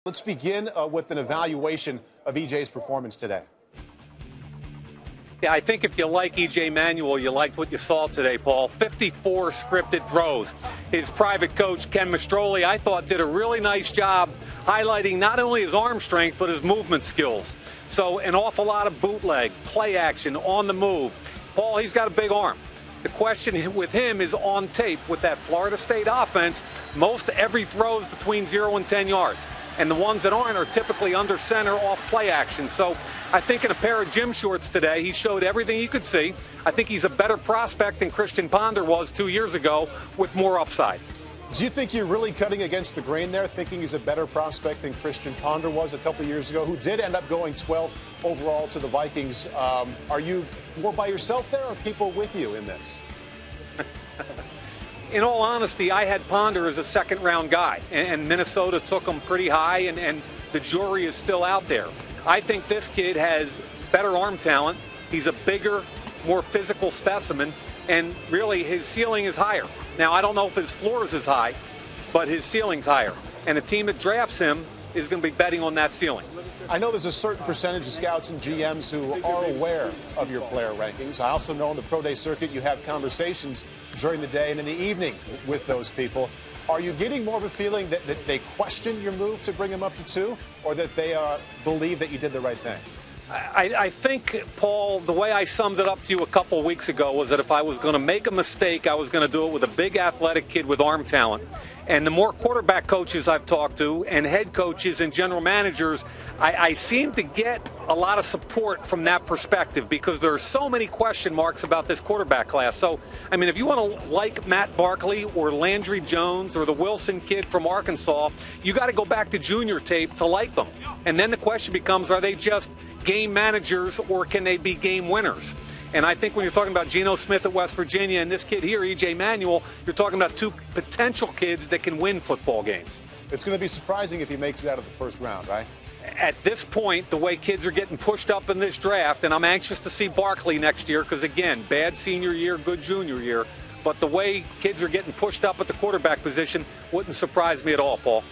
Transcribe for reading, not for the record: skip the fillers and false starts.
Let's begin with an evaluation of EJ's performance today. Yeah, I think if you like EJManuels, you liked what you saw today, Paul. 54 scripted throws. His private coach, Ken Mastrole, I thought did a really nice job highlighting not only his arm strength, but his movement skills. So an awful lot of bootleg, play action, on the move. Paul, he's got a big arm. The question with him is on tape with that Florida State offense. Most every throw is between 0 and 10 yards. And the ones that aren't are typically under center off play action. So I think in a pair of gym shorts today, he showed everything you could see. I think he's a better prospect than Christian Ponder was 2 years ago with more upside. Do you think you're really cutting against the grain there, thinking he's a better prospect than Christian Ponder was a couple years ago, who did end up going 12th overall to the Vikings? Are you more by yourself there, or people with you in this? In all honesty, I had Ponder as a second-round guy, and Minnesota took him pretty high, and the jury is still out there. I think this kid has better arm talent. He's a bigger, more physical specimen, and really his ceiling is higher. Now, I don't know if his floor is as high, but his ceiling's higher, and a team that drafts him is going to be betting on that ceiling. I know there's a certain percentage of scouts and GMs who are aware of your player rankings. I also know on the pro day circuit you have conversations during the day and in the evening with those people. Are you getting more of a feeling that they question your move to bring him up to 2, or that they believe that you did the right thing? I think, Paul, the way I summed it up to you a couple weeks ago was that if I was going to make a mistake, I was going to do it with a big athletic kid with arm talent. And the more quarterback coaches I've talked to, and head coaches and general managers, I seem to get a lot of support from that perspective, because there are so many question marks about this quarterback class. So, I mean, if you want to like Matt Barkley or Landry Jones or the Wilson kid from Arkansas, you got to go back to junior tape to like them. And then the question becomes, are they just game managers, or can they be game winners? And I think when you're talking about Geno Smith at West Virginia and this kid here, EJManuels, you're talking about two potential kids that can win football games. It's going to be surprising if he makes it out of the first round, right? At this point, the way kids are getting pushed up in this draft, and I'm anxious to see Barkley next year, because, again, bad senior year, good junior year. But the way kids are getting pushed up at the quarterback position wouldn't surprise me at all, Paul.